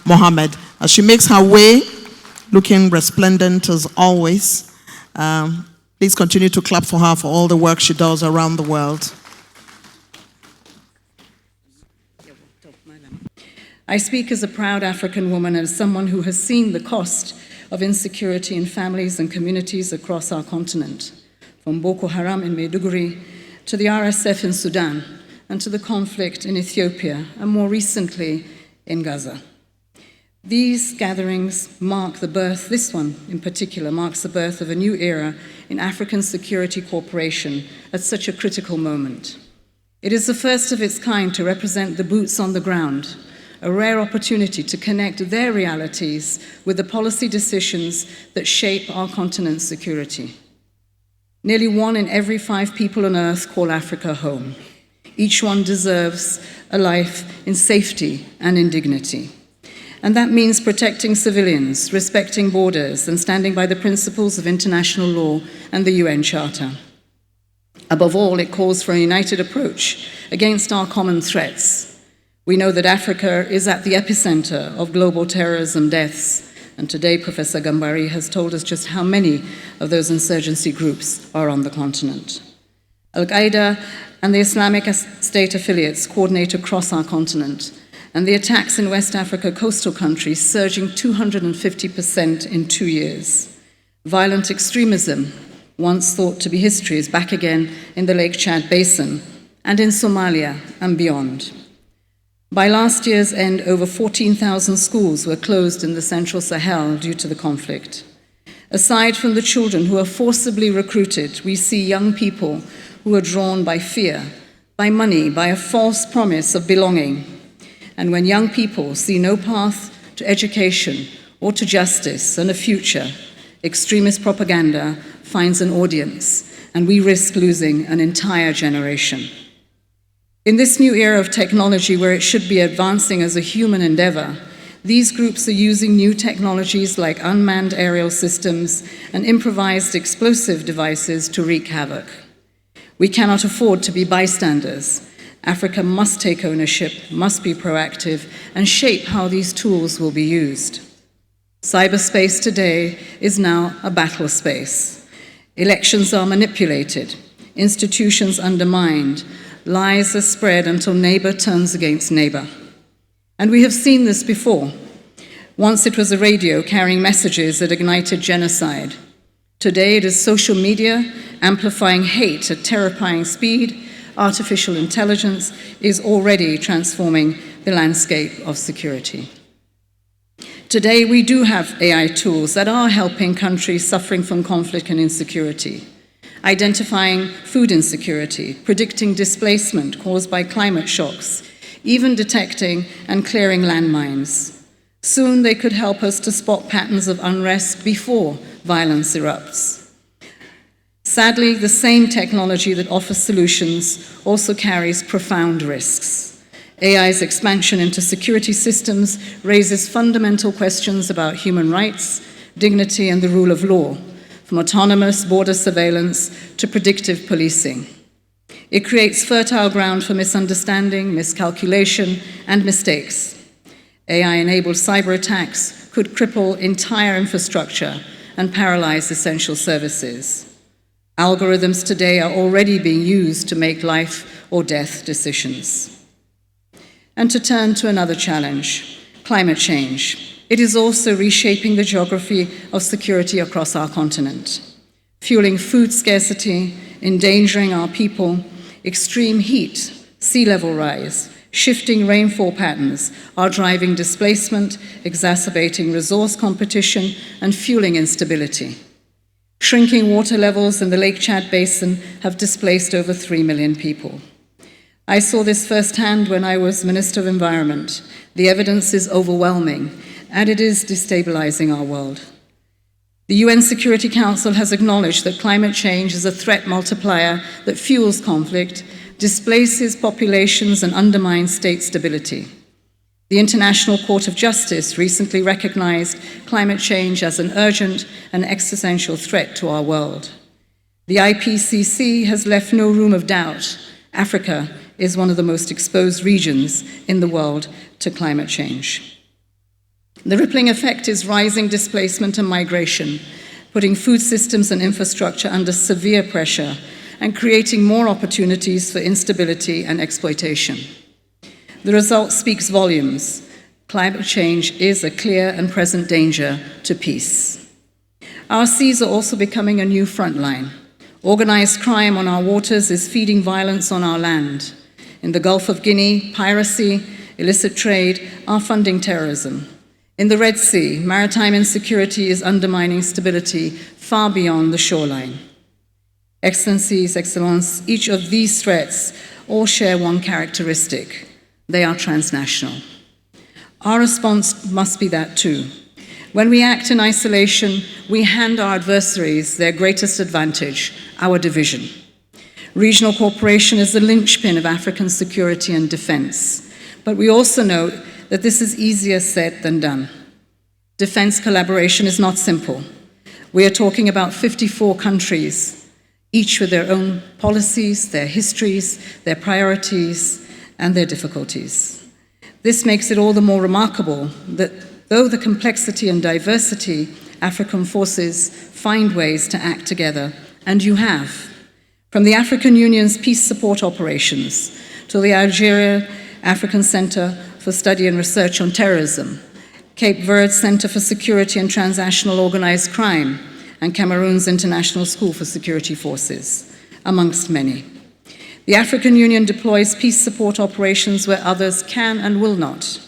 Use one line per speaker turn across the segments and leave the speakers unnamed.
Mohammed. As she makes her way, looking resplendent as always, please continue to clap for her for all the work she does around the world.
I speak as a proud African woman and as someone who has seen the cost of insecurity in families and communities across our continent, from Boko Haram in Maiduguri to the RSF in Sudan and to the conflict in Ethiopia and more recently in Gaza. These gatherings mark the birth, this one in particular, marks the birth of a new era in African security cooperation at such a critical moment. It is the first of its kind to represent the boots on the ground, a rare opportunity to connect their realities with the policy decisions that shape our continent's security. Nearly 1 in every 5 people on Earth call Africa home. Each one deserves a life in safety and in dignity. And that means protecting civilians, respecting borders, and standing by the principles of international law and the UN Charter. Above all, it calls for a united approach against our common threats. We know that Africa is at the epicenter of global terrorism deaths, and today Professor Gambari has told us just how many of those insurgency groups are on the continent. Al-Qaeda and the Islamic State affiliates coordinate across our continent, and the attacks in West Africa coastal countries surging 250% in 2 years. Violent extremism, once thought to be history, is back again in the Lake Chad Basin and in Somalia and beyond. By last year's end, over 14,000 schools were closed in the Central Sahel due to the conflict. Aside from the children who are forcibly recruited, we see young people who are drawn by fear, by money, by a false promise of belonging. And when young people see no path to education or to justice and a future, extremist propaganda finds an audience, and we risk losing an entire generation. In this new era of technology, where it should be advancing as a human endeavor, these groups are using new technologies like unmanned aerial systems and improvised explosive devices to wreak havoc. We cannot afford to be bystanders. Africa must take ownership, must be proactive, and shape how these tools will be used. Cyberspace today is now a battle space. Elections are manipulated, institutions undermined, lies are spread until neighbor turns against neighbor. And we have seen this before. Once it was a radio carrying messages that ignited genocide. Today it is social media amplifying hate at terrifying speed. Artificial intelligence is already transforming the landscape of security. Today, we do have AI tools that are helping countries suffering from conflict and insecurity, identifying food insecurity, predicting displacement caused by climate shocks, even detecting and clearing landmines. Soon, they could help us to spot patterns of unrest before violence erupts. Sadly, the same technology that offers solutions also carries profound risks. AI's expansion into security systems raises fundamental questions about human rights, dignity, and the rule of law, from autonomous border surveillance to predictive policing. It creates fertile ground for misunderstanding, miscalculation, and mistakes. AI-enabled cyber attacks could cripple entire infrastructure and paralyze essential services. Algorithms today are already being used to make life or death decisions. And to turn to another challenge, climate change. It is also reshaping the geography of security across our continent, fueling food scarcity, endangering our people, extreme heat, sea level rise, shifting rainfall patterns are driving displacement, exacerbating resource competition, and fueling instability. Shrinking water levels in the Lake Chad Basin have displaced over 3 million people. I saw this firsthand when I was Minister of Environment. The evidence is overwhelming, and it is destabilizing our world. The UN Security Council has acknowledged that climate change is a threat multiplier that fuels conflict, displaces populations, and undermines state stability. The International Court of Justice recently recognized climate change as an urgent and existential threat to our world. The IPCC has left no room of doubt. Africa is one of the most exposed regions in the world to climate change. The rippling effect is rising displacement and migration, putting food systems and infrastructure under severe pressure and creating more opportunities for instability and exploitation. The result speaks volumes. Climate change is a clear and present danger to peace. Our seas are also becoming a new front line. Organized crime on our waters is feeding violence on our land. In the Gulf of Guinea, piracy, illicit trade are funding terrorism. In the Red Sea, maritime insecurity is undermining stability far beyond the shoreline. Excellencies, Excellences, each of these threats all share one characteristic. They are transnational. Our response must be that too. When we act in isolation, we hand our adversaries their greatest advantage, our division. Regional cooperation is the linchpin of African security and defense, but we also note that this is easier said than done. Defense collaboration is not simple. We are talking about 54 countries, each with their own policies, their histories, their priorities, and their difficulties. This makes it all the more remarkable that though the complexity and diversity, African forces find ways to act together, and you have. From the African Union's peace support operations to the Algeria African Center for Study and Research on Terrorism, Cape Verde Center for Security and Transnational Organized Crime, and Cameroon's International School for Security Forces, amongst many. The African Union deploys peace support operations where others can and will not.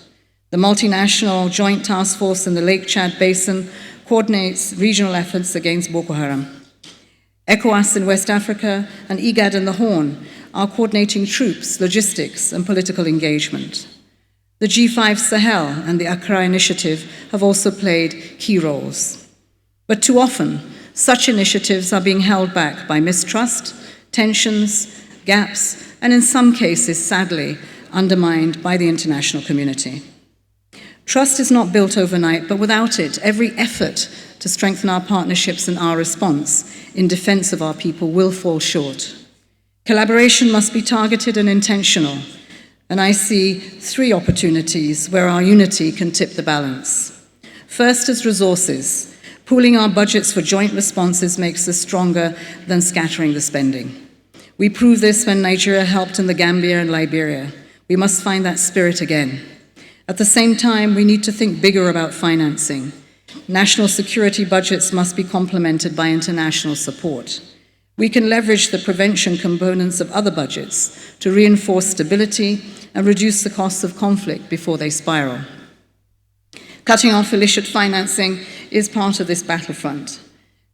The multinational Joint Task Force in the Lake Chad Basin coordinates regional efforts against Boko Haram. ECOWAS in West Africa and IGAD in the Horn are coordinating troops, logistics, and political engagement. The G5 Sahel and the Accra Initiative have also played key roles. But too often, such initiatives are being held back by mistrust, tensions, gaps, and in some cases, sadly, undermined by the international community. Trust is not built overnight, but without it, every effort to strengthen our partnerships and our response in defense of our people will fall short. Collaboration must be targeted and intentional, and I see 3 opportunities where our unity can tip the balance. First is resources. Pooling our budgets for joint responses makes us stronger than scattering the spending. We proved this when Nigeria helped in the Gambia and Liberia. We must find that spirit again. At the same time, we need to think bigger about financing. National security budgets must be complemented by international support. We can leverage the prevention components of other budgets to reinforce stability and reduce the costs of conflict before they spiral. Cutting off illicit financing is part of this battlefront.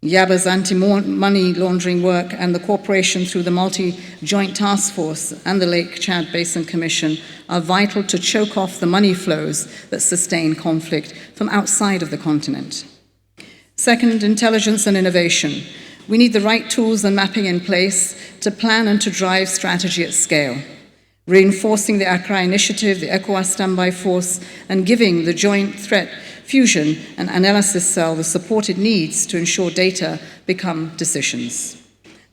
Yaba's anti-money laundering work and the cooperation through the multi-joint task force and the Lake Chad Basin Commission are vital to choke off the money flows that sustain conflict from outside of the continent. Second, intelligence and innovation. We need the right tools and mapping in place to plan and to drive strategy at scale. Reinforcing the Accra Initiative, the ECOWAS Standby Force, and giving the Joint Threat Fusion and Analysis Cell the support it needs to ensure data become decisions.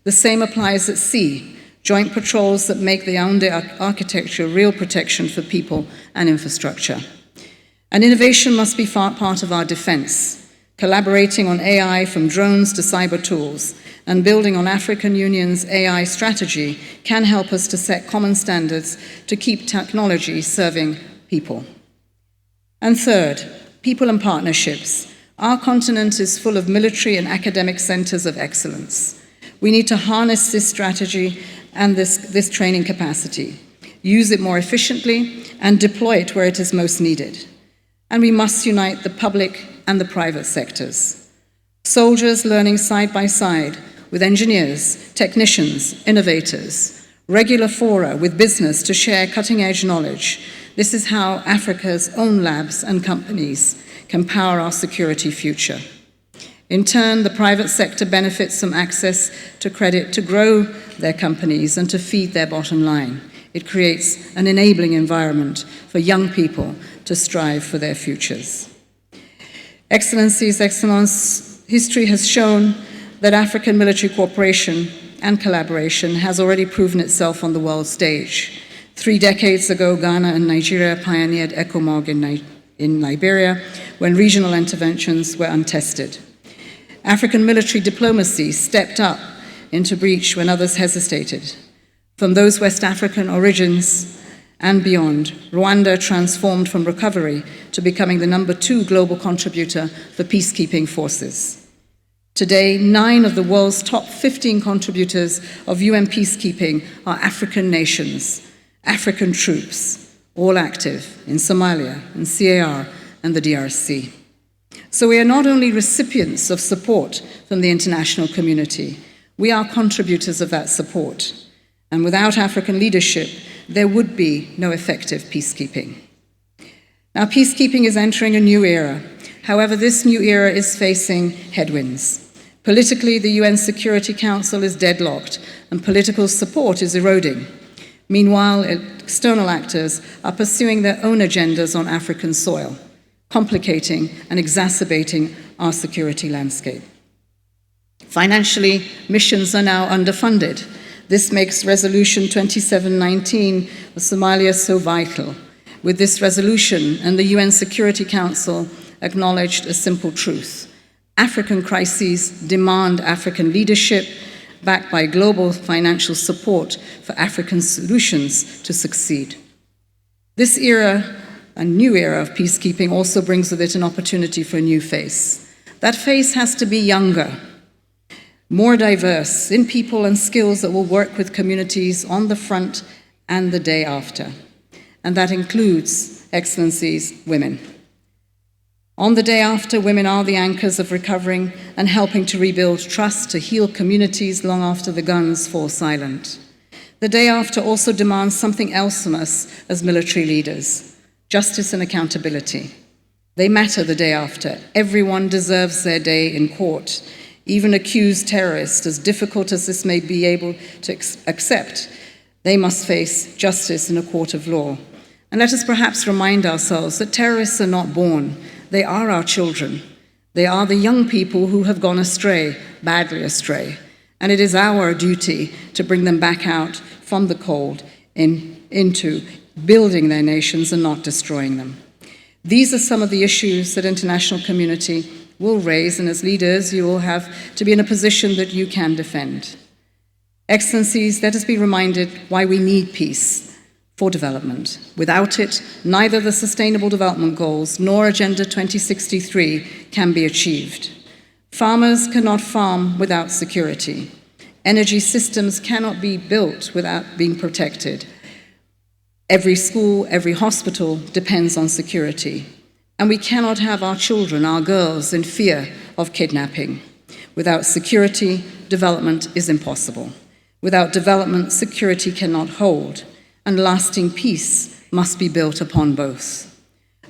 The same applies at sea, joint patrols that make the Yaoundé architecture real protection for people and infrastructure. And innovation must be part of our defense, collaborating on AI from drones to cyber tools, and building on African Union's AI strategy can help us to set common standards to keep technology serving people. And third, people and partnerships. Our continent is full of military and academic centers of excellence. We need to harness this strategy and this training capacity, use it more efficiently, and deploy it where it is most needed. And we must unite the public and the private sectors. Soldiers learning side by side with engineers, technicians, innovators, regular fora with business to share cutting-edge knowledge. This is how Africa's own labs and companies can power our security future. In turn, the private sector benefits from access to credit to grow their companies and to feed their bottom line. It creates an enabling environment for young people to strive for their futures. Excellencies, Excellence, history has shown that African military cooperation and collaboration has already proven itself on the world stage. 3 decades ago, Ghana and Nigeria pioneered ECOMOG in in Liberia when regional interventions were untested. African military diplomacy stepped up into breach when others hesitated. From those West African origins and beyond, Rwanda transformed from recovery to becoming the number 2 global contributor for peacekeeping forces. Today, 9 of the world's top 15 contributors of UN peacekeeping are African nations, African troops, all active in Somalia, in CAR, and the DRC. So we are not only recipients of support from the international community, we are contributors of that support. And without African leadership, there would be no effective peacekeeping. Now, peacekeeping is entering a new era. However, this new era is facing headwinds. Politically, the UN Security Council is deadlocked, and political support is eroding. Meanwhile, external actors are pursuing their own agendas on African soil, complicating and exacerbating our security landscape. Financially, missions are now underfunded. This makes Resolution 2719 of Somalia so vital. With this resolution, and the UN Security Council acknowledged a simple truth: African crises demand African leadership, backed by global financial support for African solutions to succeed. This era, a new era of peacekeeping, also brings with it an opportunity for a new face. That face has to be younger, more diverse in people and skills that will work with communities on the front and the day after. And that includes, Excellencies, women. On the day after, women are the anchors of recovering and helping to rebuild trust, to heal communities long after the guns fall silent. The day after also demands something else from us as military leaders: justice and accountability. They matter the day after. Everyone deserves their day in court. Even accused terrorists, as difficult as this may be able to accept, they must face justice in a court of law. And let us perhaps remind ourselves that terrorists are not born. They are our children. They are the young people who have gone astray, badly astray. And it is our duty to bring them back out from the cold into building their nations and not destroying them. These are some of the issues that international community will raise, and as leaders, you will have to be in a position that you can defend. Excellencies, let us be reminded why we need peace for development. Without it, neither the Sustainable Development Goals nor Agenda 2063 can be achieved. Farmers cannot farm without security. Energy systems cannot be built without being protected. Every school, every hospital depends on security. And we cannot have our children, our girls, in fear of kidnapping. Without security, development is impossible. Without development, security cannot hold, and lasting peace must be built upon both.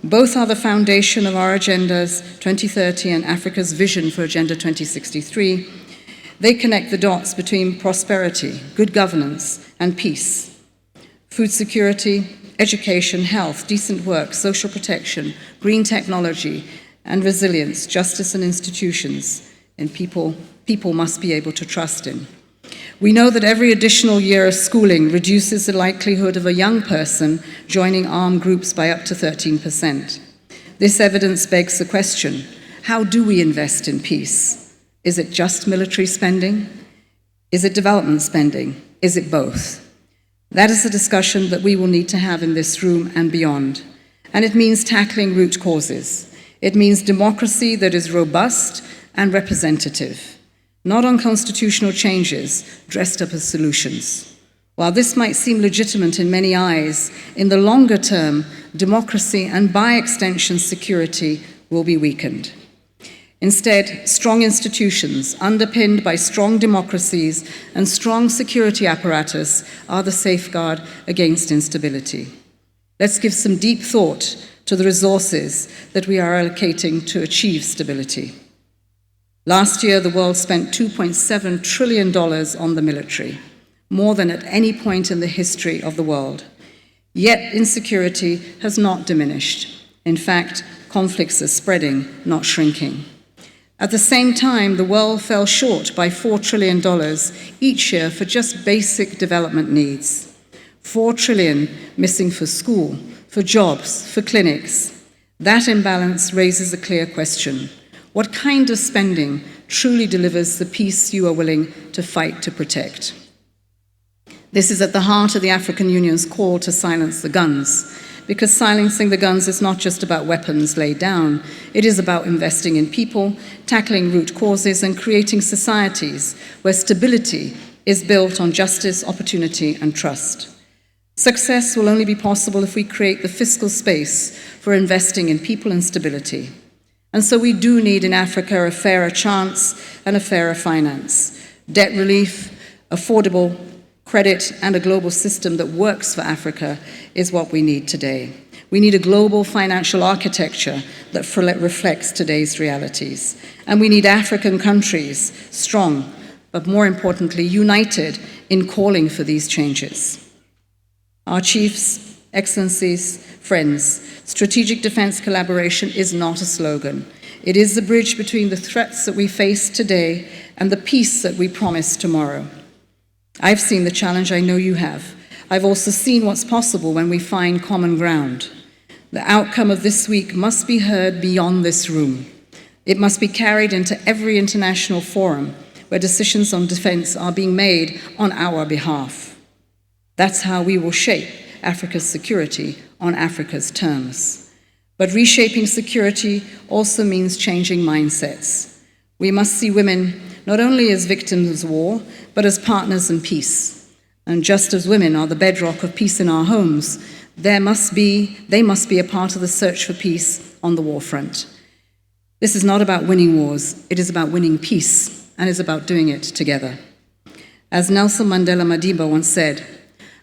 Both are the foundation of our agendas 2030 and Africa's vision for Agenda 2063. They connect the dots between prosperity, good governance, and peace. Food security, education, health, decent work, social protection, green technology, and resilience, justice and institutions, and people must be able to trust in. We know that every additional year of schooling reduces the likelihood of a young person joining armed groups by up to 13%. This evidence begs the question: how do we invest in peace? Is it just military spending? Is it development spending? Is it both? That is a discussion that we will need to have in this room and beyond. And it means tackling root causes. It means democracy that is robust and representative, not on constitutional changes dressed up as solutions. While this might seem legitimate in many eyes, in the longer term, democracy and by extension security will be weakened. Instead, strong institutions, underpinned by strong democracies and strong security apparatus, are the safeguard against instability. Let's give some deep thought to the resources that we are allocating to achieve stability. Last year, the world spent $2.7 trillion on the military, more than at any point in the history of the world. Yet insecurity has not diminished. In fact, conflicts are spreading, not shrinking. At the same time, the world fell short by $4 trillion each year for just basic development needs. $4 trillion missing for school, for jobs, for clinics. That imbalance raises a clear question. What kind of spending truly delivers the peace you are willing to fight to protect? This is at the heart of the African Union's call to silence the guns, because silencing the guns is not just about weapons laid down. It is about investing in people, tackling root causes, and creating societies where stability is built on justice, opportunity, and trust. Success will only be possible if we create the fiscal space for investing in people and stability. And so we do need in Africa a fairer chance and a fairer finance, debt relief, affordable credit, and a global system that works for Africa is what we need today. We need a global financial architecture that reflects today's realities. And we need African countries strong, but more importantly, united in calling for these changes. Our chiefs, excellencies, friends, strategic defense collaboration is not a slogan. It is the bridge between the threats that we face today and the peace that we promise tomorrow. I've seen the challenge, I know you have. I've also seen what's possible when we find common ground. The outcome of this week must be heard beyond this room. It must be carried into every international forum where decisions on defense are being made on our behalf. That's how we will shape Africa's security on Africa's terms. But reshaping security also means changing mindsets. We must see women not only as victims of war, but as partners in peace. And just as women are the bedrock of peace in our homes, they must be a part of the search for peace on the war front. This is not about winning wars, it is about winning peace, and is about doing it together. As Nelson Mandela Madiba once said,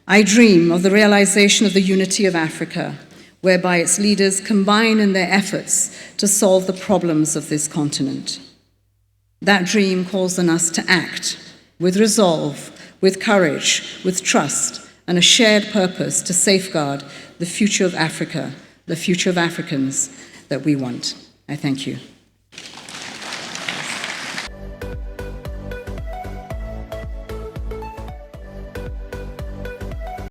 "I dream of the realization of the unity of Africa, whereby its leaders combine in their efforts to solve the problems of this continent." That dream calls on us to act with resolve, with courage, with trust, and a shared purpose to safeguard the future of Africa, the future of Africans that we want. I thank you.